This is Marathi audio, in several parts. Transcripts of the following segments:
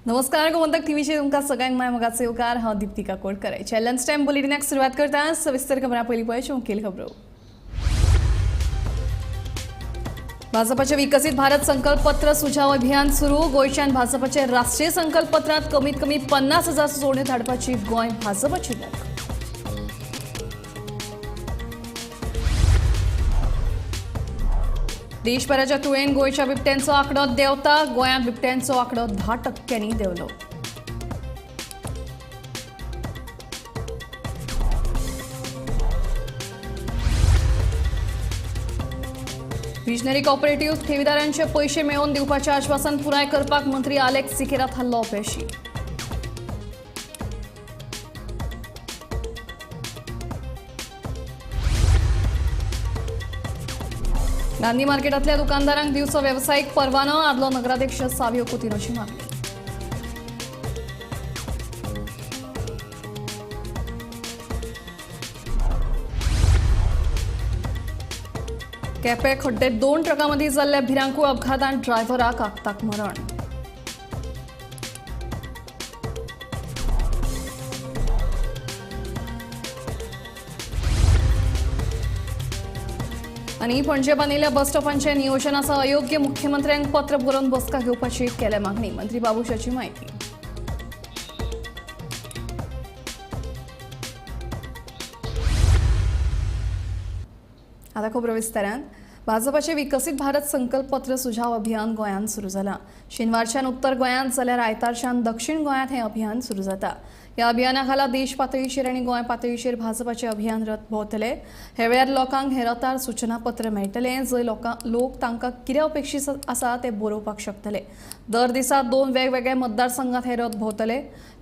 नमस्कार गोमंतक टीव्हीचे तुमकां सगळ्यांक माय मोगाचे येवकार हांव दीप्तिका कोडकराय लंच टाइम बुलेटिनाक सुरवात करता सविस्तर खबरां पयलीं पळोवच्यो मुखेल खबरो। भाजपाचे विकसित भारत संकल्प पत्र सुझाव अभियान सुरू। गोंयच्यान भाजपाचे राष्ट्रीय संकल्प पत्रांत कमीत कमी 50,000 सोडे धाडपाची गोंय भाजपाची मोख। देशभराच्या तुळेन गोंयच्या बिबट्यांचो आंकडो देंवता। गोंयांत बिबट्यांचो आंकडो 10% देंवलो। विजनरी कॉपरेटिव्ह ठेवीदारांचे पैसे मेळोवन दिवपाचें आश्वासन पुराय करपाक मंत्री अलेक्स सिकेरा थारलो अपेशी। गांधी मार्केटांतल्या दुकानदारांक दिवचो वेवसायीक परवानो। आदलो नगराध्यक्ष सावियो कुतिनोची मागणी। केपें खड्डेंत 2 ट्रकांमदीं जाल्ल्या भिरांकूळ अपघातांत ड्रायव्हराक आगताक मरण। आनी पणजे बांदिल्ल्या बस स्टॉपांचे नियोजनाचो अयोग्य। मुख्यमंत्र्यांक पत्र बरोवन बसका घेवपाची केल्या मागणी। मंत्री बाबुशाची माहिती। आता खबरो विस्तारान। भाजपाचे विकसित भारत संकल्प पत्र सुझाव अभियान गोंयांत सुरू जाला। शेनवारच्यान उत्तर गोंयांत जाल्यार आयतारच्यान दक्षिण गोंयांत हे अभियान सुरू जाता। ह्या अभियाना खाला देश पातळीचेर आनी गोंय पातळीचेर भाजपाचे अभियान रथ भोंवतले। हे वेळार लोकांक हे रथार सूचना पत्र मेळटले जंय लोक तांकां कितें अपेक्षीत आसा ते बरोवपाक शकतले। दर दिसा 2 वेगवेगळे मतदारसंघात हे रथ भोंवतले।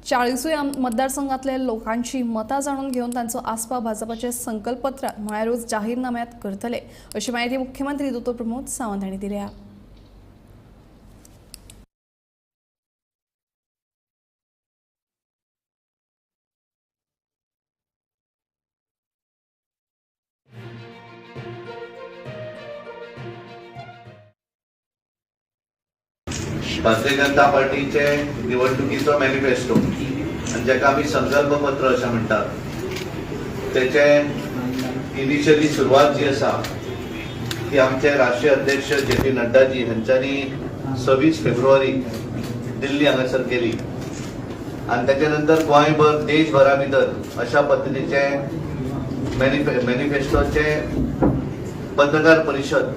40 मतदारसंघातले लोकांची मतां जाणून घेवन तांचो आस्पाव भाजपाचे संकल्प पत्रांत म्हळ्यारूच जाहीरनाम्यांत करतले अशी माहिती मुख्यमंत्री दोतोर प्रमोद सावंत हांणी दिल्या। भारतीय जनता पार्टीचे निवडणुकीचो मॅनिफेस्टो आणि जेका आमी संकल्प पत्र अशें म्हणटात तेचे इनिशियली सुरवात जी आसा ती आमचे राष्ट्रीय अध्यक्ष जे.पी. नड्डाजी हांच्यांनी 26 फेब्रुवारी दिल्ली हांगासर केली आणि त्याच्या नंतर गोंयभर देशभरा भितर अशा पद्धतीचे मॅनिफेस्टोचे पत्रकार परिशद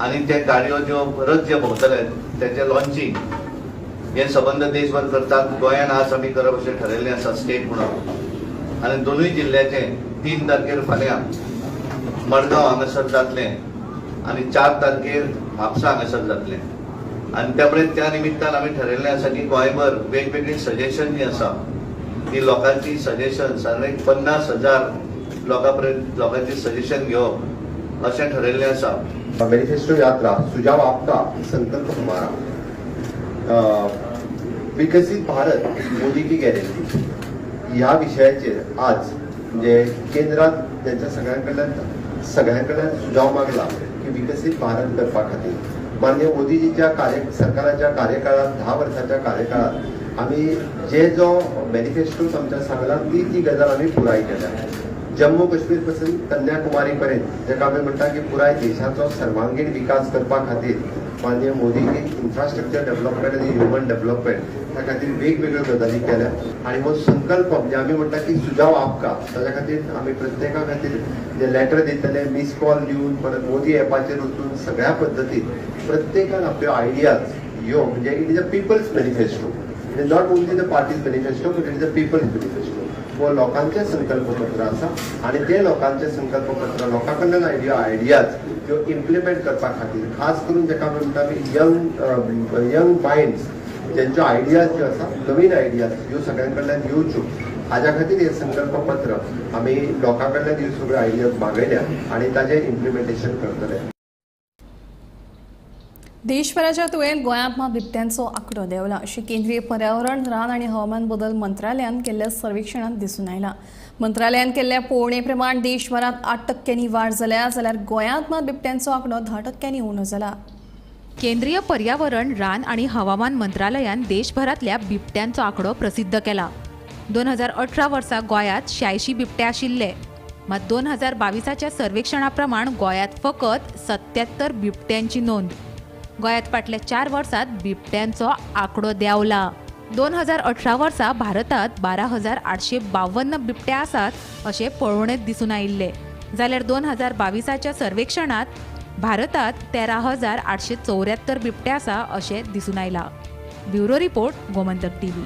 आणि ते गाडयो ज्यो परत जे भोंवतले त्याचे लॉन्चिंग हे संबंध देशभर करतात। गोंयान आज आमी करप अशें ठरयल्लें आसा स्टेट म्हणून आनी दोनूय जिल्ह्याचे 3 तारखेर फाल्यां मडगांव हांगासर जातले आनी 4 तारखेर म्हापसा हांगासर जातले आनी त्या निमित्तान आमी ठरयल्लें आसा की गोंयभर वेगवेगळी सजेशन जी आसा ती लोकांची सजेशन साधारण 50,000 लोकांची सजेशन घेवप अशें ठरयल्लें आसा। मैनिफेस्टो यात्रा सुझाव आपका संकल्प हमारा, विकसित भारत मोदी की गॅरंटी या विषयाचेर आज म्हणजे केंद्रात त्यांच्या सगळ्यांकडल्यान सुझाव मागला की विकसित भारत करपा खातीर माननीय मोदीजीच्या सरकाराच्या कार्यकाळात 10 वर्षाच्या कार्यकाळात आम्ही जो मॅनिफेस्टो आमच्या सांगला ती गजाल आम्ही पुराय केल्या। जम्मू काश्मीर पासून कन्याकुमारी पर्यंत जेका आमी म्हणटा की पुराय देशाचो सर्वांगीण विकास करपा खातीर माननीय मोदींनी इन्फ्रास्ट्रक्चर डेव्हलपमेंट आणि ह्युमन डेव्हलपमेंट त्या खातीर वेगवेगळ्यो गजाली केल्या आणि हो संकल्प म्हणजे आमी म्हणटा की सुझाव आपका ताच्या खातीर आमी प्रत्येका खातीर जे लेटर दितले मिस कॉल दिवन परत मोदी ॲपाचेर वचून सगळ्या पद्दतीन प्रत्येकान आपल्यो आयडियाज ह्यो म्हणजे it is a people's manifesto, it is not only the party's manifesto but it is a people's manifesto. वो लोकांचे संकल्प पत्र आसा आणि ते लोकांचे संकल्प पत्र लोकां कडल्यान आयडियाज ज्यो इम्प्लिमेंट करपा खातीर खास करून जेका आमी म्हणटा की यंग माइंड्स ज्यांच्यो आयडियाज ज्यो आसा नवीन आयडियाज ह्यो सगळ्यां कडल्यान येवच्यो हाज्या खातीर हे संकल्प पत्र आमी लोकां कडल्यान ह्यो सगळ्यो आयडियाज मागयल्या आणि ताजें इम्प्लिमेंटेशन करतले। देशभराच्या तुळेन गोंयांत मात बिबट्यांचो आंकडो देंवला अशें केंद्रीय पर्यावरण रान आनी हवामान बदल मंत्रालयान केल्ल्या सर्वेक्षणांत दिसून आयला। मंत्रालयान केल्ल्या पळोवणे प्रमाण देशभरात 8% वाड जाल्यार गोंयांत मात बिबट्यांचो आंकडो 10% उणो जाला। केंद्रीय पर्यावरण, रान आणि हवामान मंत्रालयान देशभरातल्या बिबट्यांचो आंकडो प्रसिद्ध केला. 2018 वर्सा गोंयांत 86 बिबटे आशिल्ले. मात 2022च्या सर्वेक्षणा प्रमाण गोंयांत फकत 77 बिबट्यांची नोंद. गोंयांत फाटल्या 4 वर्सांत बिबट्यांचो आंकडो देंवला. 2018 वर्सा भारतात 12,852 बिबटे आसात अशें पळोवणेंत दिसून आयिल्ले. जाल्यार 2022च्या सर्वेक्षणात भारतात 13,874 बिबटे आसा अशें दिसून आयला. Bureau report, Gomantak TV.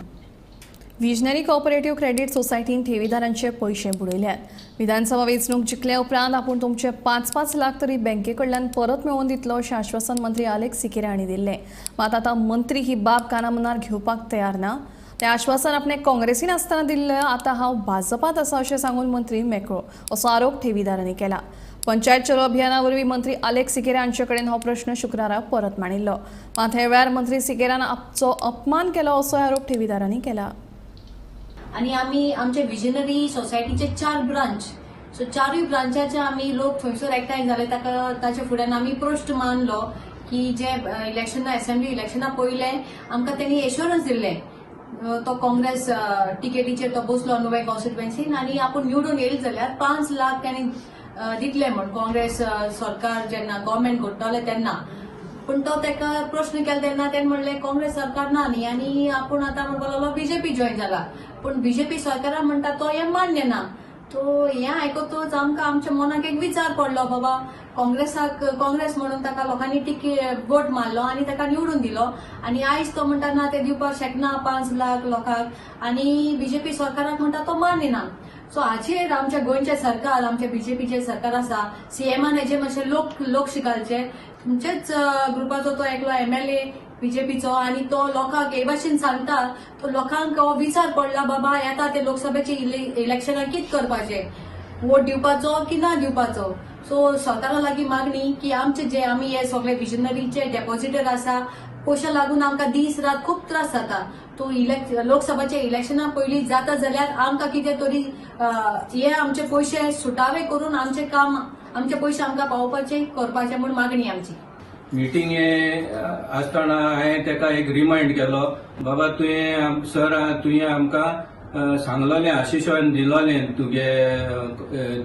Visionary cooperative credit सोसायटीन ठेवीदारांचे पैसे बुडयल्यात. विधानसभा वेंचणूक जिखले उपरांत आपूण तुमचे 5-5 लाख तरी बँकेकडल्यान परत मेळोवन दितलो अशें आश्वासन मंत्री अलेक्स सिकेरा हांणी दिल्लें. मात आतां मंत्री ही बाब कानामनार घेवपाक तयार ना. तें आश्वासन आपणें काँग्रेसीन आसतना दिल्लें. आतां हांव भाजपात आसा अशें सांगून मंत्री मेकळो असो आरोप ठेवीदारांनी केला. पंचायत चलो अभियाना वरवीं मंत्री अलेक्स सिकेरा हांचे कडेन हो प्रश्न शुक्रारा परत मांडिल्लो. मात हे वेळार मंत्री सिकेरान आपचो अपमान केलो असो आरोप ठेवीदारांनी केला. आणि आम्ही आमचे विजनरी सोसायटीचे 4 ब्रांच, सो 4 ब्रांचाचे आम्ही लोक थंयसर एकठांय जाले. ताचे फुड्यान आम्ही प्रश्न मानलो की जे इलेक्शना असेंब्ली इलेक्शना पयले आमकां तेणी एश्युरन्स दिल्ले तो काँग्रेस टिकेटीचेर तो बसलो नुवें कॉन्स्टिट्युएन्सीन आनी आपूण निवडून येयले जाल्यार 5 लाख तेणी दितले म्हण काँग्रेस सरकार जेन्ना गव्हर्मेंट घडटले तेन्ना. पण तो ताका प्रश्न केला तेन्ना तेणें म्हणलें काँग्रेस सरकार ना न्ही आनी आपूण आतां म्हणपाक लागलो बीजेपी जॉईन जाला. पण बीजेपी सरकारान म्हणटा तो हें मान्य ना. तो हें आयकतूच आमकां आमच्या मनाक एक विचार पडलो, बाबा काँग्रेस म्हणून ताका लोकांनी वोट मारलो आनी ताका निवडून दिलो आनी आयज तो म्हणटा ना ते दिवपाक शकना 5 लाख लोकांक आनी बीजेपी सरकाराक म्हणटा तो मान्य ना. सो हाचेर आमच्या गोंयचे सरकार, आमचे बीजेपीचे सरकार आसा, सीएमान हेजे मातशे लोक शिकालचे. तुमचेच ग्रुपाचो तो एकलो MLA बीजेपीचो आनी तो लोकांक हे भाशेन सांगता, तो लोकांक विचार पडला बाबा येता ते लोकसभेचे इलेक्शनाक कितें करपाचें, वोट दिवपाचो की ना दिवपाचो. सो सरकारा लागीं मागणी की आमचे जे आमी हे सगळे विजनरीचे डेपॉझिटर आसा पयशा लागून आमकां दीस रात खूब त्रास जाता. तो लोकसभाचे इलेक्शना पयलीं जाता जाल्यार आमकां कितें तरी हे आमचे पयशे सुटावे करून आमचे काम आमचे पयशे आमकां पावोवपाचे करपाचे म्हूण मागणी आमची. मिटींग आसतना हांवें ताका एक रिमाइंड केलो, बाबा तुवें आमकां सांगलोलें आशिशवान दिलोलें तुगे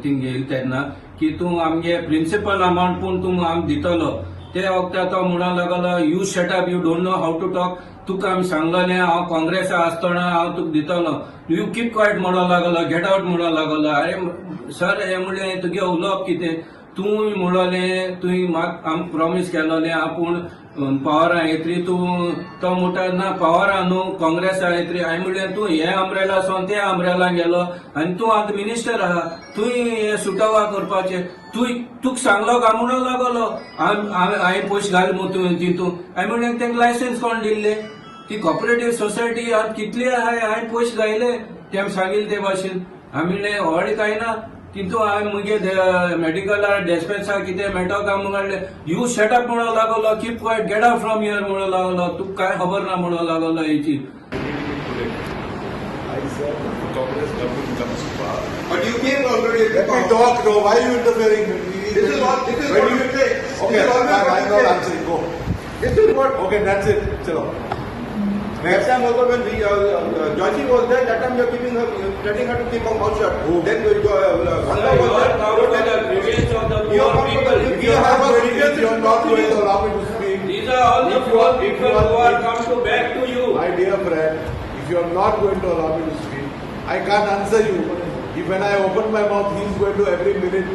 थिंग येयले तेन्ना की तूं आमगे प्रिन्सिपल अमाउंट पूण तूं आमकां दितलो. ते वक्ता तो म्हणूंक लागलो you shut up, you don't know how to talk. तुका आमी सांगलोलें हांव काँग्रेसा आसतना हांव तुका दितलो. यू कीप क्वायट म्हणूंक लागलो, गेट आउट म्हणूंक लागलो. अरे सर हें म्हणलें तुगे उलोवप कितें, तूं म्हणलोलें तुवें म्हाका आमकां प्रॉमीस केलोलें आपूण पावरां येतरी, तूं तो म्हणटा ना पावरां न्हू काँग्रेसा येतरी. हांवें म्हणलें तूं हे अम्ब्रेला सोन ते अम्ब्रेला गेलो आनी तूं आतां मिनिस्टर आहा, तुवें हे सुटावा करपाचें. तुका सांगलो काय म्हणूंक लागलो हांवें पयशे घाल म्हणून तितून. हांवें म्हणलें तांकां लायसन्स कोण दिल्ले, ती कॉपरेटीव सोसायटी आतां कितली आहाय, हांवें पयशे घायले तें सांगिल्ले ते भाशेन. हांवें म्हणलें व्हड कांय ना तितून हांवें मुगे मेडिकला डिस्पेन्सा कितें मेळटा काय म्हणलें यू शटअप म्हणूंक लागलो, keep quiet, get out from here म्हणूंक लागलो. तुका कांय खबर ना म्हणूंक लागलो हेची. But you came already. Let me talk. No, why are you interfering? This is what you say. Okay, I'm not answering. Go. This is what. Okay, that's it. Chalo. Next time also when we Joshi was there, that time you are giving her, telling her to keep her mouth shut. Who? Then Ganga was there. You are people. If you are not going to allow me to speak, These are all the poor people who are come to back to you. my dear friend, if you are not going to allow me to speak, I can't answer you. If when I open my mouth, he's going to every minute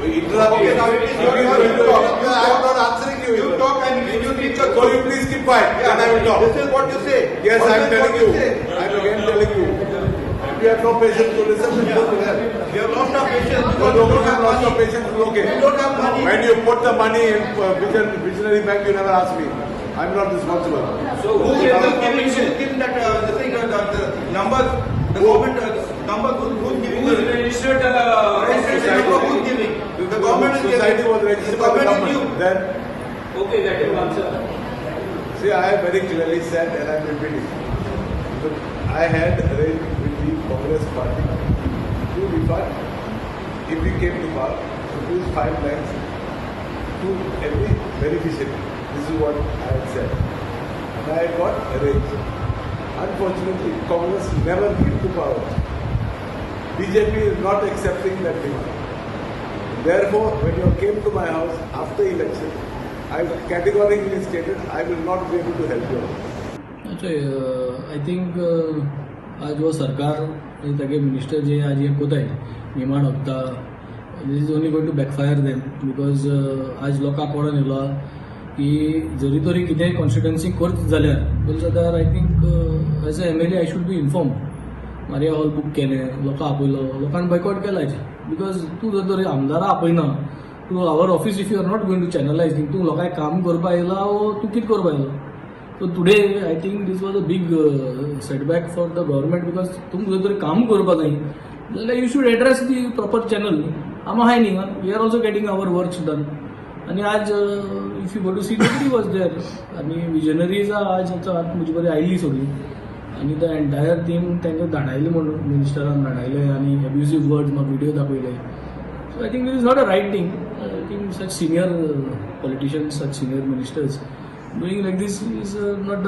interrupt me. Okay, now it is your turn to talk. I am not answering you. You talk and you keep the. So you please keep quiet. Yeah, and I will talk. this is what you say. Yes, What I am is telling what you. say? I am again telling you. If you have no patience to listen, then go to hell. We have lost our patience No, because no, we don't have lost money. of patience is okay. We don't have money. When you put the money in visionary bank, you never ask me. I'm not responsible. So Who who is is giving that the thing, the numbers, the government numbers? Who's giving who is the registered registration number? Who's giving? The government is Society giving. was registered The by the government is government. you. Then, Okay, that is one sir. see, I have very clearly said and I'm repeating. So I had arranged with the Congress party to refund, if we came to power, to use 5 lakhs to every beneficiary. This is what I had said. And I got arranged. Unfortunately, Congress never came to power. BJP is not accepting that demand. Therefore, when you came to my house after election, I categorically stated I will not be able to help you. I think आज वो सरकार तागे मिनिस्टर जे आज हे कोताय निमाण होता this is only going to backfire them because आज लोकांक पडून येयलो की जरी तरी कितेंय कॉन्स्टिट्युएन्सी करत जाल्यार जाल्यार I think as a MLA I should be inform Maria hall book केलें लोकांक आपयलो लोकांनी बॉयकॉट केलाय बिकॉज तूं जर तरी आमदारां आपयना तूं आवर office if you are not going to channelise तूं लोकांक काम करपा येयला वो तूं कितें करपा येयलो. So today I think this was a big setback for the government because तुम जर काम करपा जाय जाल्यार you should address the proper channel. आमा हाय न्ही we are also getting our works done. आणि आज if you go to see nobody was there. आणि visionaries आज म्हजे बरी आयिल्ली सगळी आणि the entire team तांकां धाडायले म्हणून मिनिस्टरान धाडायले आणि abusive words म्हाका video दाखयले. So I think this is not a right thing. I think such senior politicians, such senior ministers doing like this is not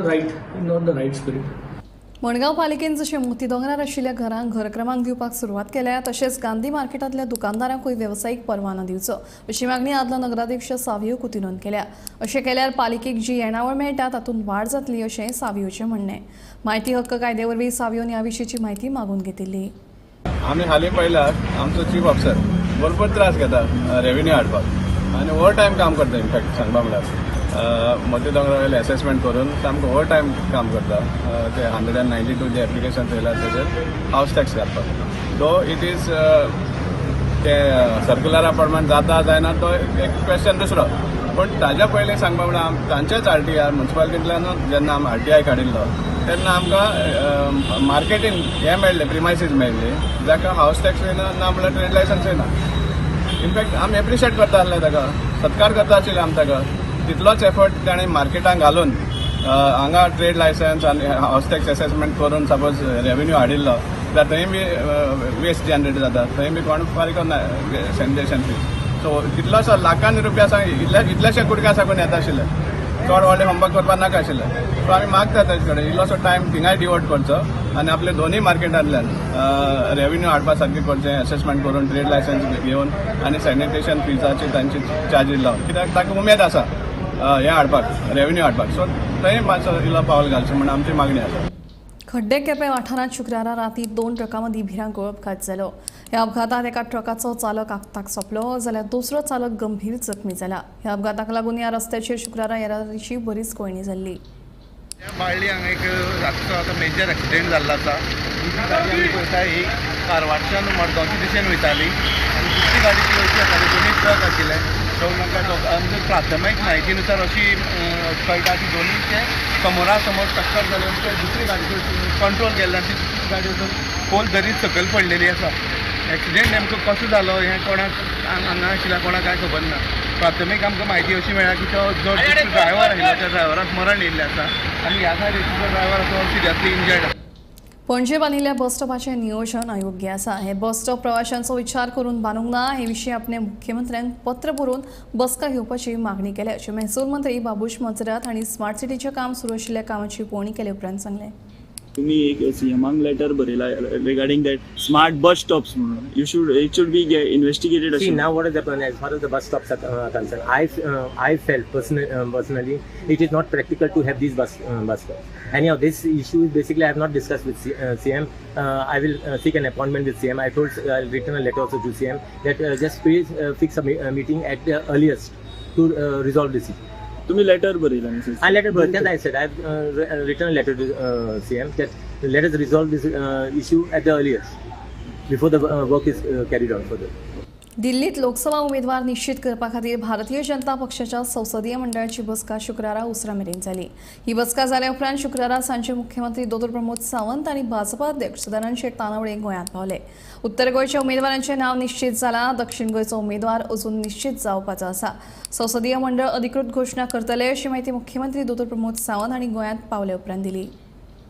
the right spirit. Madgaon पालिकेन जशें मोती दोंगरार आशिल्ल्या घरांक घर क्रमांक दिवपाक सुरवात केल्या तशेंच गांधी मार्केटांतल्या दुकानदारांकूय वेवसायीक परवानो दिवचो अशी मागणी आदलो नगराध्यक्ष सावियो कुतिनोन केल्या. अशें केल्यार पालिकेक जी येणावळ मेळटा तातूंत वाड जातली अशें सावियोचें म्हणणें. म्हायती हक्क कायदे वरवीं सावियोन ह्या विशींची म्हायती मागून घेतिल्ली. आम्ही हालीं पळयल्यार आमचो चीफ ऑफिसर भरपूर त्रास घेता रेव्हेन्यू हाडपाक आनी ओवर टायम काम करता इनफॅक्ट सांगपा म्हणल्यार मोती दोंगरा वयले असेसमेंट करून सामको ओवर टायम काम करता ते 192 जे एप्लिकेशन येयला तेजेर हावस टॅक्स घालपाक दो इट इज ते सर्क्युलर अपॉइंटमेंट जाता जायना तो एक क्वेश्चन दुसरो पण ताज्या पयलीं सांगपा म्हळ्यार तांचेच RTI म्युन्सिपालिटींतल्यान जेन्ना आमी RTI काडिल्लो तेन्ना आमकां मार्केटींग हें मेळ्ळें प्रिमायसीस मेळ्ळी जाका हावस टॅक्स येना ना म्हणल्यार ट्रेड लायसन्स येना. इनफॅक्ट आमी एप्रिशिएट करता आसले ताका सत्कार करता आशिल्ले आमी ताका तितलोच एफर्ट ताणें मार्केटांत घालून हांगा ट्रेड लायसन्स आनी हावस टॅक्स असेसमेंट करून सपोज रेव्हेन्यू हाडिल्लो जाल्यार थंय बी वेस्ट जनरेट जाता थंय बी कोण फारीक करना सॅनिटेशन फी. सो कितलोसो लाखांनी रुपया इतलेशे कुडक्या साकून येता आशिल्ले चड व्हडलें होमवर्क करपाक नाका आशिल्लें. सो आमी मागता ताजे कडेन इल्लोसो टायम थिंगाय डिवोट करचो आनी आपले दोनूय मार्केटांतल्यान रेव्हेन्यू हाडपा सारकें करचें असेसमेंट करून ट्रेड लायसन्स घेवन आनी सॅनिटेशन फिजाची तांची चार्जीस लावन कित्याक ताका उमेद आसा हें हाडपाक रेव्हेन्यू हाडपाक. सो थंय मातसो इल्लो पावल घालचें म्हण आमची मागणी आसा. खड्डे केपें वाठारांत शुक्रारा रातीं 2 ट्रकां मदीं भिरांकूळ अपघात जालो. ह्या अपघातांत एका ट्रकाचो चालक आगताक सोंपलो जाल्यार दुसरो चालक गंभीर जखमी जाला. ह्या अपघाताक लागून ह्या रस्त्याचेर शुक्रारा येरादारीची बरीच कोळणी जाल्ली. बाळ्ळी हांगा एक रातचो आतां मेजर एक्सिडेंट जाल्लो आसा. दुसरी गाडी आमी पळयता ही कारवारच्यान मडगांवचे दिशेन वयताली आनी दुसरी गाडी ती वयची आताली दोनूय ट्रक आशिल्ले. सो म्हाका आमच्या प्राथमीक म्हायतीनुसार अशी कळटा की दोनूयचे समोरा समोर टक्कर जाली आनी दुसरी गाडी कंट्रोल केल्ले आनी ती दुसरी गाडी वचून पोल धरीत सकयल पडलेली आसा. एक्सिडेंट नेमको कसो जालो हें कोणाक हांगा आशिल्ल्या कोणाक कांय खबर ना. प्राथमीक आमकां म्हायती अशी मेळ्ळा की तो जो ड्रायव्हर आशिल्लो त्या ड्रायव्हराक मरण येयल्लें आसा आनी ह्या सायडीचो जो ड्रायव्हर आसा तो सिरियसली इंजर्ड आसा. पणजे बांदिल्ल्या बस स्टॉपाचें नियोजन अयोग्य आसा. हे बस स्टॉप प्रवाशांचो विचार करून बांदूंक ना हे विशीं आपणे मुख्यमंत्र्यांक पत्र बरोवन बसका घेवपाची मागणी केल्या अशें महसूल मंत्री बाबूश मंजरात हांणी स्मार्ट सिटीचें काम सुरू आशिल्ल्या कामाची पळोवणी केले उपरांत सांगलें. तुम्ही एक सीएमांक लेटर बरयला regarding that smart bus stops म्हणून it should be investigated. See, now what is the plan as far as the bus stops are concerned? I felt personally it is not practical to have these bus stops. Anyhow, this issue is basically I have not discussed with CM. I will seek an appointment with CM. I told I'll written a letter also to CM that just please fix a meeting at the earliest to resolve this issue. तुम्ही लेटर बरयला. I letter that I said I have written a letter to CM that let us resolve this issue at the earliest before the work is carried on further. दिल्लीत लोकसभा उमेदवार निश्चित करपा खातीर भारतीय जनता पक्षाच्या संसदीय मंडळाची बसका शुक्रारा उसरा मेरेन जाली. ही बसका जाल्या उपरांत शुक्रारा सांजे मुख्यमंत्री दोतोर प्रमोद सावंत आनी भाजपा अध्यक्ष सदानंद शेट तानावडे गोंयांत पावले. उत्तर गोंयच्या उमेदवारांचें नांव निश्चित जालां. दक्षिण गोंयचो उमेदवार अजून निश्चित जावपाचो आसा. संसदीय मंडळ अधिकृत घोशणा करतले अशी माहिती मुख्यमंत्री दोतोर प्रमोद सावंत हांणी गोंयांत पावले उपरांत दिली.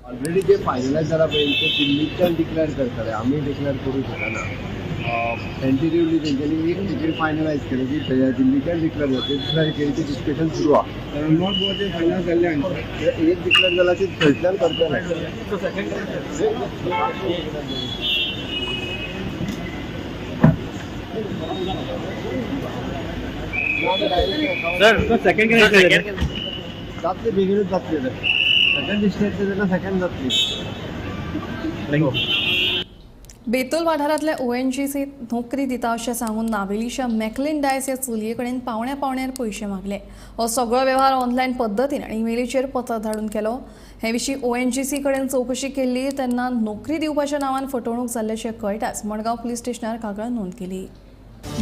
ऑलरेडी ते फायनलायज जाला पळय ते दिल्लीच्यान डिक्लेअर करतले आमी डिक्लेअर करूं शकना. टेंटेटिवली तेंच्यांनी एक तिकेट फायनलायज केलें की दिल्लीच्यान डिक्लेअर जाता दुसऱ्या तिकेटीचें डिस्कशन सुरू आहा. नॉट गोवाचें फायनल जाल्लें आनी एक डिक्लेअर जाल्यार ती थंयच्यान करतले. जातले बेगीनूच जातले सेकंड डिस्टेंस तेन्ना सेकंड जातली. बेतूल वाठारांतल्या ONGCत नोकरी दिता अशें सांगून नावेलीच्या मॅकलिन डायस ह्या चलये कडेन पावण्यार पयशे मागले. हो सगळो वेव्हार ऑनलायन पद्दतीन आनी इमेलीचेर पत्र धाडून केलो. हे विशीं ONGC कडेन चवकशी केल्ली तेन्ना नोकरी दिवपाच्या नांवान फटवणूक जाल्ल्याचें कळटाच मडगांव पुलीस स्टेशनार कागाळ नोंद केली.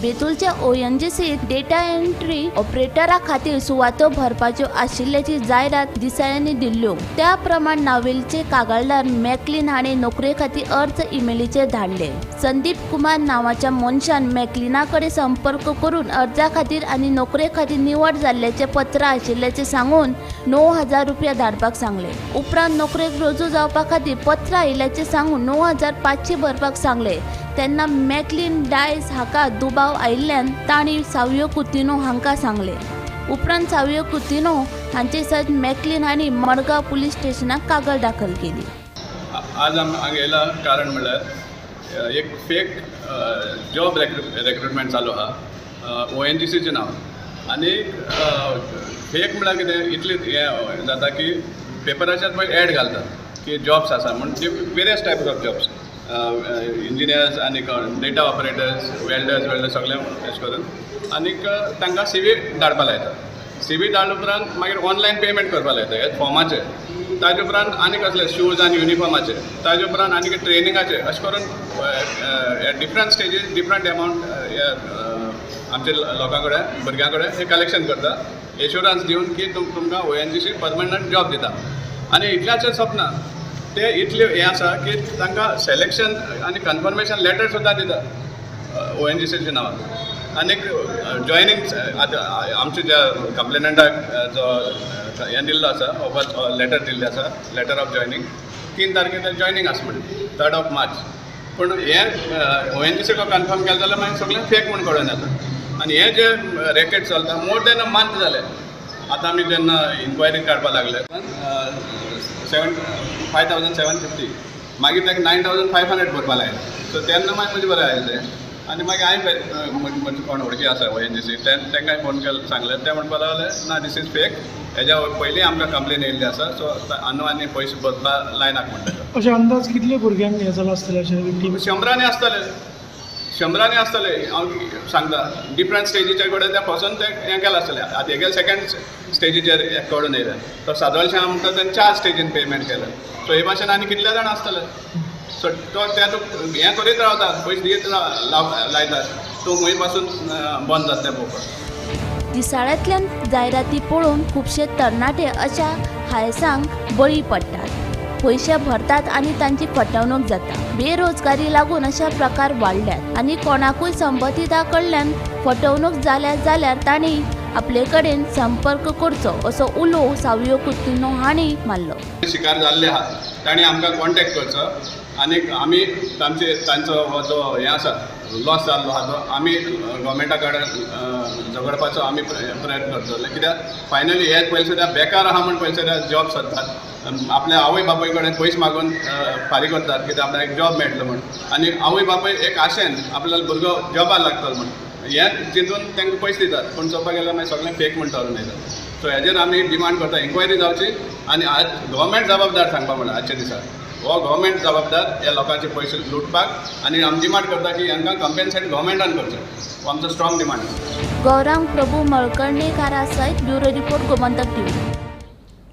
बेतूलच्या ONGCत डेटा एंट्री ऑपरेटरा खातीर सुवातो भरपाच्यो आशिल्ल्याची जायरात दिसाळ्यांनी दिल्ल्यो. त्या प्रमाण नावेलीचे कागाळदार मॅकलिन हाणें नोकरे खातीर अर्ज इमेलीचेर धाडले. संदीप कुमार नांवाच्या मनशान मॅकलिना कडेन संपर्क करून अर्जा खातीर आनी नोकरे खातीर निवड जाल्ल्याचें पत्र आशिल्ल्याचें सांगून 9,000 रुपया धाडपाक सांगले. उपरांत नोकरेक रुजू जावपा खातीर पत्र आयिल्ल्याचें सांगून 9,500 भरपाक सांगले. तेन्ना मॅकलिन डायस हाका दुबाव आयिल्ल्यान तांणी सावियो कुतिनो हांकां सांगले. उपरांत सावियो कुतिनो हांचे सयत मॅकलिन हांणी मडगांव पुलीस स्टेशनाक कागाळ दाखल केली. आज आमगेला कारण म्हणल्यार एक फेक जॉब रिक्रुटमेंट चालू आहा ONGCचे नांव आनी फेक म्हळ्यार कितें इतलें हें जाता की पेपराचेर पळय एड घालतात की जॉब्स आसा म्हणून various types of jobs engineers आनी डेटा ऑपरेटर्स वेल्डर्स सगळे अशें करून आनीक तांकां CV धाडपा लायता. CV धाड उपरांत मागीर ऑनलायन पेमेंट करपा लायता हे फॉर्माचे. ताजे उपरांत आनी कसले शूज आनी युनिफॉर्माचे. ताजे उपरांत आनी ट्रेनिंगाचे अशें करून डिफरंट स्टेजीस डिफरंट एमावंट आमचे लोकां कडेन भुरग्यां कडेन हे कलेक्शन करता एश्युरन्स दिवन की तुमकां ONGC परमनंट जॉब दिता. आनी इतल्याचें सपना ते इतले हे आसा की तांकां सेलेक्शन आनी कन्फर्मेशन लेटर सुद्दां दिता ONGCच्या नांवान. आनीक जॉयनींग आमच्या ज्या कंप्लेनंटाक जो हें दिल्लो आसा ऑफर लेटर दिल्लें आसा लेटर ऑफ जॉयनींग 3 तारखेर जॉयनींग आसा म्हणून 3rd मार्च. पूण हें ONGC को कन्फर्म केलें जाल्यार मागीर सगळें फेक म्हणून कळून येता. आनी हे जे रॅकेट चलता मोर दॅन अ मंथ जालें. आतां आमी जेन्ना इन्क्वायरी काडपाक लागले 5,750 मागीर ताका 9,500 भरपा लायलें. सो तेन्ना मागीर म्हजें बरें आयलें आनी मागीर हांवें म्हणजे कोण वळखी आसा ONGC तांकां फोन केलो सांगलें ते म्हणपा लागले ना दीस इज फेक हेज्या पयलीं आमकां कंप्लेन येयल्ली आसा सो आनी पयशे भरपा लायनाक म्हणटा. अशें अंदाज कितले भुरग्यांक हें जालां आसतलें अशें 100 आसतले 100 आसतले. हांव सांगता डिफरंट स्टेजीचे कडेन ते फसून ते हें केलें आसतलें. आतां हेगे सेकंड स्टेजीचेर कळून येयलें तो सादोळशें म्हणटा तें 4 स्टेजीन पेमेंट केलें. सो हे भाशेन आनी कितले जाण आसतले. सो तो त्या हें करीत रावता पयशे दीत लायतात तो खंय पासून बंद जाता तें पळोवपाक. दिसाळ्यांतल्यान जायराती पळोवन खुबशे तरणाटे अशा हायसांक बळी पडटात. पयशे भरतात आनी तांची फटवणूक जाता. बेरोजगारी लागून अशा प्रकार वाडल्यात आनी कोणाकूय संबंधिता कडल्यान फटवणूक जाल्यार तांणी आपले कडेन संपर्क करचो असो उलो सावियो कुतिनो हांणी मारलो. शिकार जाल्ले आहा तांणी आमकां कॉन्टॅक्ट करचो आनी आमी तांचो हो जो हें आसा लॉस जाल्लो आहा तो आमी गव्हर्मेंटा कडेन झगडपाचो आमी प्रयत्न करतले. कित्याक फायनली हे पयलीं सद्या बेकार आहा म्हण पयलीं सद्या जॉब सोदतात. आपल्या आवय बापूय कडेन पयशे मागून फारीक करतात कित्याक आपल्याक एक जॉब मेळटलो म्हण आनी आवय बापूय एक आशेन आपल्यालो भुरगो जॉबार लागतलो म्हण हें चिंतून तांकां पयशे दितात. पूण चोवपाक गेल्यार मागीर सगळें फेक म्हण ठरून येतात. सो हेजेर आमी डिमांड करता इन्क्वायरी जावची आनी आज गव्हर्मेंट जबाबदार सांगपा म्हणून आजच्या दिसा हो गव्हर्मेंट जबाबदार ह्या लोकांचे पयशे लुटपाक आनी आमी डिमांड करता की हांकां कंपेन्सेट गव्हर्मेंटान करचें. हो आमचो स्ट्रॉंग डिमांड आसा. गौरांग प्रभू मळकर्णेकारा सयत bureau report Gomantak TV.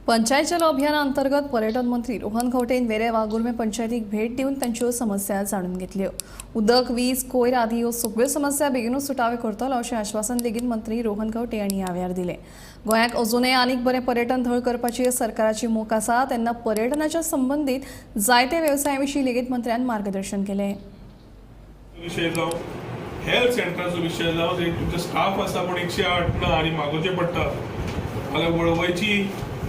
Panchayat चलो अभियानाअंतर्गत पर्यटन मंत्री रोहन खंवटेन वेरे वागुर्मे पंचायतीक भेट दिवन तांच्यो समस्या जाणून घेतल्यो. उदक वीज कोयर आदी ह्यो सगळ्यो समस्या बेगीनूच सुटावे करतलो अशें आश्वासन लेगीत मंत्री रोहन खंवटे हांणी ह्या वेळार दिलें. गोंयांत अजूनय आनीक बरें पर्यटन थळ करपाची सरकाराची मोख आसा तेन्ना पर्यटनाच्या संबंदीत जायते वेवसाया विशीं लेगीत मंत्र्यान मार्गदर्शन केलें. विशय जावं हेल्थ सेंटराचो विशय जावं तुमचो स्टाफ आसा पूण 108 ना आनी मागोवचें पडटा. जाल्यार वळवयची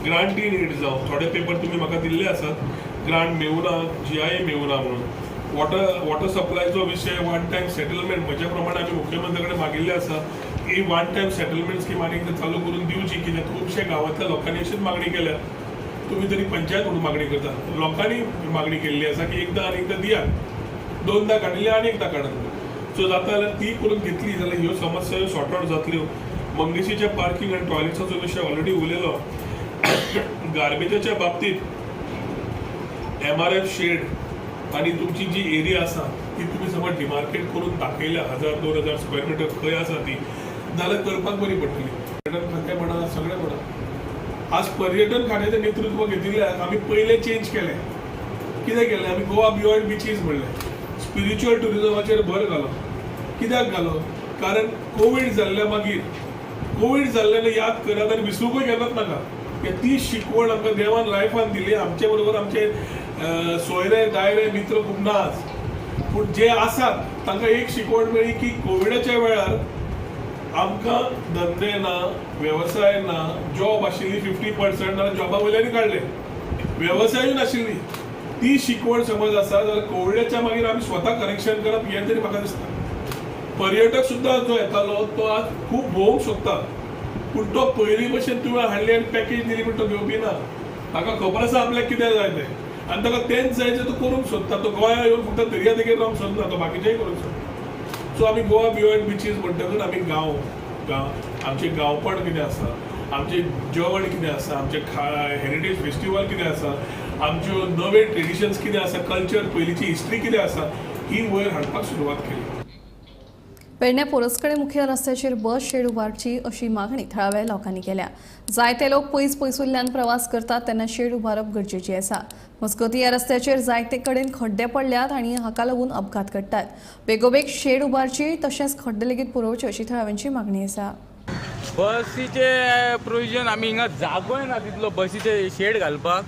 ग्रांटी नीड जावं थोडे पेपर तुमी म्हाका दिल्ले आसात ग्रांट मेळुना GIA मेळुना म्हणून वॉटर सप्लायचो विषय वन टायम सेटलमेंट म्हज्या प्रमाणे आमी मुख्यमंत्री कडेन मागिल्ले आसा ही वन टायम सेटलमेंट स्कीम आनी एकदां चालू करून दिवची, कित्याक खुबशे गांवांतल्या लोकांनी अशीच मागणी केल्या. तुम्ही तरी पंचायत म्हणून मागणी करता, लोकांनी मागणी केल्ली आसा की एकदां आनी एकदां दियात, दोनदां काडिल्ली आनी एकदां काडात. सो जाता जाल्यार ती करून घेतली जाल्यार ह्यो समस्या सॉर्ट आउट जातल्यो. मंगेशीच्या पार्किंग आनी टॉयलेट्साचो विशय ऑलरेडी उलयलो. गार्बेजाच्या बाबतीत MRF शेड आणि तुमची जी एरिया आसा ती तुम्ही समज डिमार्केट करून दाखयल्या 1000-2000 स्क्वेअर मिटर खंय आसा ती, जाल्यार करपाक बरी पडटली. पर्यटन खातें म्हणा सगळें म्हणा, आज पर्यटन खात्याचें नेतृत्व घेतिल्ल्याक आमी पयलें चेंज केलें. कितें केलें आमी गोवा बियॉन्ड बिचीस म्हणलें, स्पिरिच्युअल टुरिजमाचेर भर घालो. कित्याक घालो? कारण कोवीड जाल्ल्या मागीर कोवीड जाल्ल्यान याद करात आनी विसरूंकूय केन्नाच नाका. ती शिकवण आमकां देवान लायफान दिली. आमचे बरोबर आमचे सोयरे दायरे मित्र खूब नाच, पूण जे आसात तांकां एक शिकवण मेळ्ळी की कोविडाच्या वेळार आमकां धंदे ना, वेवसाय ना, जॉब आशिल्ली 50% नाल्यार जॉबा वयल्यानय काडले, वेवसायूय नाशिल्ली. ती शिकवण समज आसा जाल्यार कोविडाच्या मागीर आमी स्वता करेक्शन करप हें तरी म्हाका दिसता. पर्यटक सुद्दां जो येतालो तो आज खूब भोवंक सोदता, पूण तो पयलीं भशेन तुवें हाडली आनी पॅकेज दिली म्हण तो घेवपी ना. ताका खबर आसा आपल्याक कितें जाय तें आनी ताका तेंच जाय जें तो करूंक सोदता. तो गोंया येवन फक्त दर्या देगेर रावंक सोदना, तो बाकीचेंय करूंक सोदता. सो आमी गोवा बियॉन्ड बिचीस म्हणटकच आमी गांव आमचें गांवपण कितें आसा, आमचें जेवण कितें आसा, आमचें हेरिटेज फेस्टिवल कितें आसा, आमच्यो नवे ट्रेडिशन्स कितें आसा, कल्चर पयलींची हिस्ट्री कितें आसा, ही वयर हाडपाक सुरवात केली. पेडण्या पोरसकडे मुख्य रस्त्याचेर बस शेड उबारची अशी मागणी थळाव्या लोकांनी केल्या. जायते लोक पयसुल्ल्यान प्रवास करतात तेन्ना शेड उबारप गरजेची आसा. मजगतीं ह्या रस्त्याचेर जायते कडेन खड्डे पडल्यात आनी हाका लागून अपघात घडटात. बेगोबेग शेड उबारची तशेंच खड्डे लेगीत पुरोवचे अशी थळाव्यांची मागणी आसा. बसीचे प्रोविजन आमी हिंगा जागोय ना तितलो बसीचे शेड घालपाक.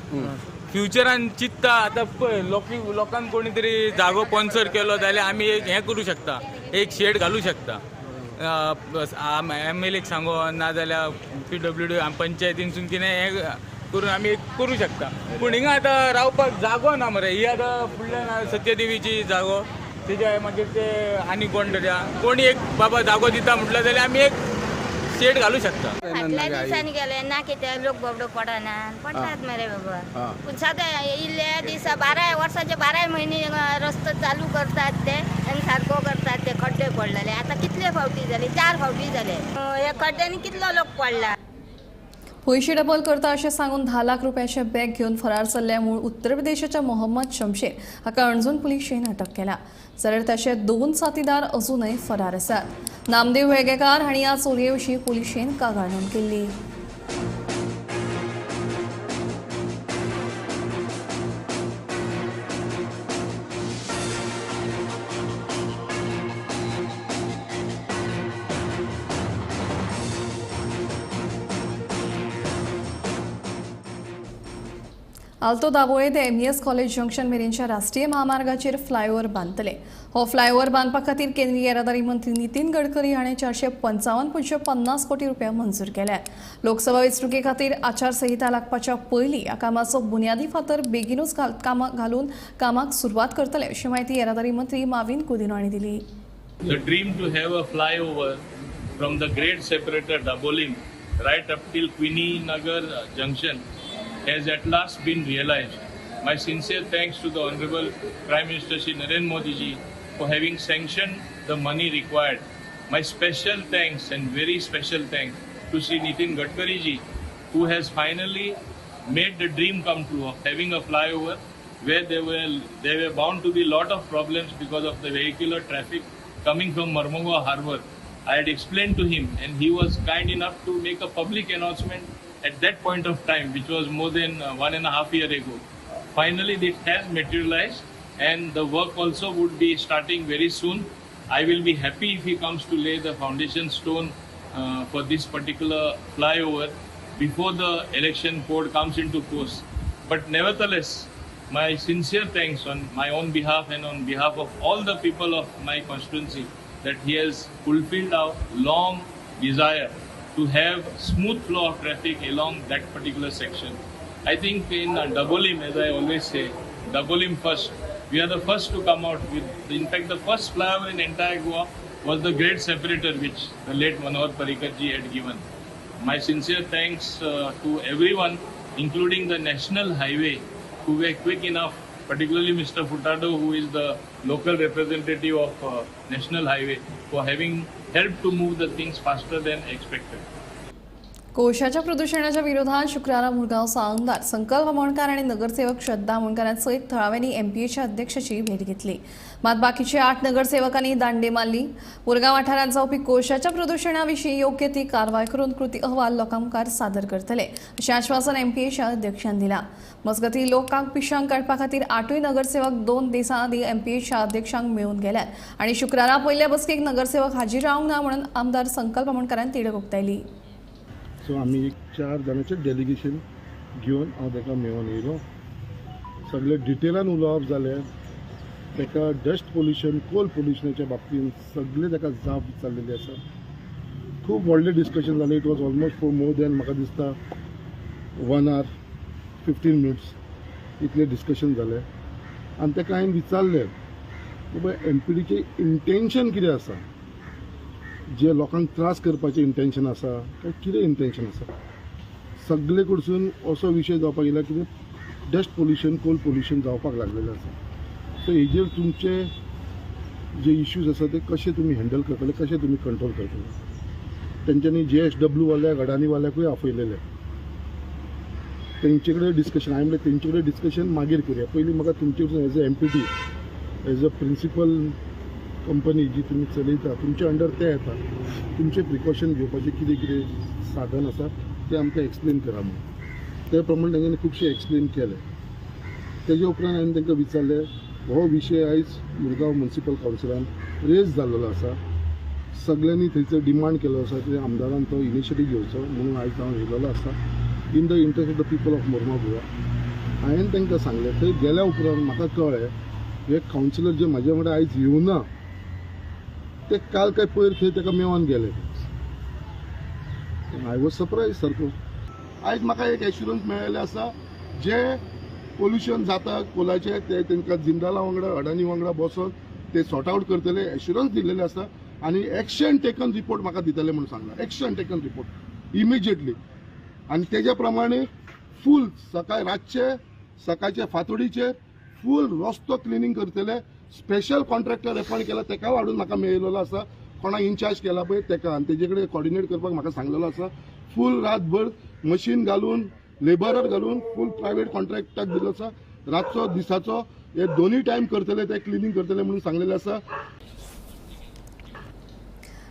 फ्युचरान चित्ता आतां पळय लोकांक कोणी तरी जागो स्पॉन्सर केलो जाल्यार आमी एक हें करूं शकता, एक शेड घालूं शकता. MLAक सांगो नाजाल्यार PWD पंचायतीनसून कितें हें करून आमी एक करूं शकता. पूण हिंगा आतां रावपाक जागो ना मरे. ही आतां फुडल्यान सत्यदेवीची जागो, तेज्या मागीर ते आनी कोण तरी कोणी एक बाबा जागो दिता म्हटल्यार जाल्यार आमी एक शेड घालू शकता. फाटल्या दिसांनी गेले ना कितें लोक बोबडो पडना पडटात मरे बाबा. पूण सद्या इल्ल्या दिसा 12 वर्साचे 12 म्हयने रस्तो चालू करतात ते आनी सारको करतात. ते खड्डे पडलेले आतां कितले फावटी जाले, 4 फावटी जाले. ह्या खड्ड्यांनी कितलो लोक पडला. पयशे डबल करता अशें सांगून 10 लाख रुपयाचे बॅग घेवन फरार जाल्ल्या मूळ उत्तर प्रदेशाच्या मोहम्मद शमशेर हाका अणजून पुलिशेन अटक केला. जाल्यार ताचे 2 साथीदार अजूनय फरार आसात. नामदेव वेळगेकार हांणी ह्या चोरये विशीं पुलिशेन कागाळ नोंद केल्ली. आल्तो दाबोळे ते MES कॉलेज जंक्शन मेरेनच्या राष्ट्रीय महामार्गाचेर फ्लायओव्हर बांदतले. हो फ्लायओव्हर बांदपा खातीर केंद्रीय येरादारी मंत्री नितीन गडकरी हाणें 455.50 कोटी रुपया मंजूर केल्यात. लोकसभा वेंचणुके खातीर आचारसंहिता लागपाच्या पयलीं ह्या कामाचो बुन्यादी फातर बेगीनूच घालून कामाक सुरवात करतले अशी माहिती येरादारी मंत्री माविन कुदिनो हांणी दिली. The dream to have a flyover from the great separator Dabolim right up till Queenie Nagar junction has at last been realized. My sincere thanks to the Honorable Prime Minister Shri Narendra Modi ji for having sanctioned the money required. My special thanks and very special thanks to Shri Nitin Gadkari ji who has finally made the dream come true of having a flyover where there were bound to be a lot of problems because of the vehicular traffic coming from Marmugao Harbour. I had explained to him and he was kind enough to make a public announcement at that point of time, which was more than 1.5 years ago. Finally, it has materialized and the work also would be starting very soon. I will be happy if he comes to lay the foundation stone for this particular flyover before the election code comes into force. But nevertheless, my sincere thanks on my own behalf and on behalf of all the people of my constituency that he has fulfilled our long desire to have smooth flow of traffic along that particular section. I think in Dabolim, as I always say, Dabolim first, We are the first to come out with, in fact, the first flyover in entire Goa was the Great Separator, which the late Manohar Parrikar ji had given. My sincere thanks to everyone, including the National Highway, who were quick enough, particularly Mr. Furtado, who is the local representative of National Highway, for having helped to move the things faster than expected. कोळशाच्या प्रदूषणाच्या विरोधात शुक्रवार मुरगावचा आमदार संकल्प मोणकार आणि नगरसेवक श्रद्धा मोणकारांसहित थळाव्यांनी एमपीएच्या अध्यक्षाची भेट घेतली. मात बाकीचे 8 नगरसेवकांनी दांडे मारली. मुरगाव वाठारात जावपी कोळशाच्या प्रदूषणाविषयी योग्य ती कारवाय करून कृती अहवाल लोकांमुखार सादर करतले अशें आश्वासन एमपीएच्या अध्यक्षान दिला. मजगती लोकांक पिशांक काडपा खातीर 8 नगरसेवक 2 दिसां आदी एमपीएच्या अध्यक्षांक मेळून गेल्यात आनी शुक्रारा पयल्या बसकेक नगरसेवक हाजीर रावंक ना म्हणून आमदार संकल्प मोणकारान तिडक उक्तायली. सो आमी एक 4 जाणांचें डेलिगेशन घेवन हांव ताका मेळून येयलो. सगळे डिटेलान उलोवप जालें. ताका डस्ट पोल्युशन, कोल पोल्युशनाच्या बाबतींत सगळे ताका जाप विचारलेली आसा. खूब व्हडलें डिस्कशन जालें. It was almost for more than म्हाका दिसता 1 hour 15 minutes इतलें डिस्कशन जालें. आनी ताका हांवें विचारलें की बाय एमपीडीचें इंटेन्शन कितें आसा, जे लोकांक त्रास करपाचें इंटेन्शन आसा काय कितें इंटेन्शन आसा. सगळे कडसून असो विशय जावपाक येयला की डस्ट पोल्युशन, कोल पोल्युशन जावपाक लागलेलें आसा. सो हेजेर तुमचे जे इश्यूज आसा ते कशे तुमी हँडल करतले, कशे तुमी कंट्रोल करतले. तेंच्यांनी JSW वाल्याक, अडानी वाल्याकूय आपयलेले. तेंचे कडेन डिस्कशन, हांवें म्हणलें तेंचे कडेन डिस्कशन मागीर करुया. पयलीं म्हाका तुमचे कडसून as a MPT, as a principal company जी तुम्ही चलयता, तुमच्या अंडर ते येता. तुमचे प्रिकॉशन घेवपाचें कितें कितें साधन आसा तें आमकां एक्सप्लेन करा म्हणून. ते प्रमाणे तांच्यांनी खुबशें एक्सप्लेन केलें. तेजे उपरांत हांवें तांकां विचारलें हो विशय आयज मुरगांव म्युनिसिपल कावन्सिलान रेज जाल्लो आसा. सगळ्यांनी थंयसर डिमांड केलो आसा की आमदारान तो इनिशिएटीव घेवचो म्हणून आयज हांव येयलेलो आसा in the interest of the people of Mormugao Goa. हांवें तांकां सांगलें थंय गेल्या उपरांत म्हाका कळ्ळें हे कावन्सिलर जे म्हाजे वांगडा आयज येवना ते काल काय पयर खंय ताका मेळोन गेले. आय वॉज सरप्रायज सारको. आयज म्हाका एक एश्युरन्स मेळिल्लें आसा जे पोल्युशन जाता कोलाचे ते तांकां जिंदाला वांगडा, अडानी वांगडा बसोन ते सॉर्ट आवट करतले एश्युरन्स दिल्लेले आसा आनी एक्शन टेकन रिपोर्ट म्हाका दितले म्हणून सांगला. Action taken report immediately. आनी तेज्या प्रमाणे फूल सकाळी रातचे, सकाळचे फातोडीचे फूल रस्तो क्लिनींग करतले. स्पेशल कॉन्ट्रॅक्टर अपॉइंट केला, ताका वाडून म्हाका मेळिल्लो आसा. कोणाक इन्चार्ज केला पळय ताका आनी तेजे कडेन कॉर्डिनेट करपाक म्हाका सांगलेलो आसा. फूल रातभर मशीन घालून, लेबरर घालून फूल प्रायवेट कॉन्ट्रॅक्टाक दिलो आसा. रातचो दिसाचो हे दोनूय टायम करतले, ते क्लिनींग करतले म्हणून सांगलेलें आसा.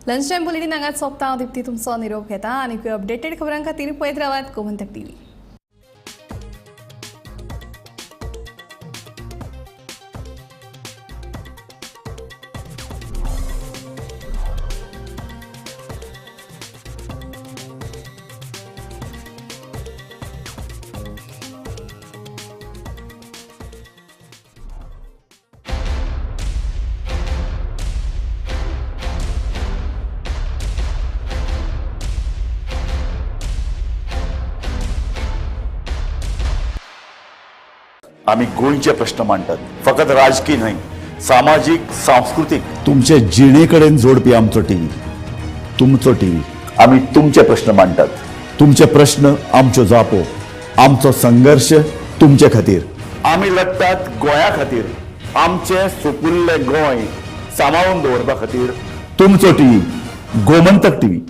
लंच टायम बुलेटिन हांगाच सोंपता. हांव दिप्ती तुमचो निरोप घेता आनी अपडेटेड खबरां खातीर पळयत रावात गोमंतक TV. आम्ही गोंयचे प्रश्न मांडटात. फकत राजकीय न्हय, सामाजीक, सांस्कृतिक. तुमचे जिणेकडेन जोडपी आमचो टीव्ही, तुमचो टीव्ही. आम्ही तुमचे प्रश्न मांडटात. तुमचे प्रश्न आमच्यो जापो, आमचो संघर्ष तुमचे खातीर. आम्ही लढटात गोंया खातीर. आमचे सोपुल्ले गोंय सांबाळून दवरपा खातीर. तुमचो टीव्ही, गोमंतक टीव्ही.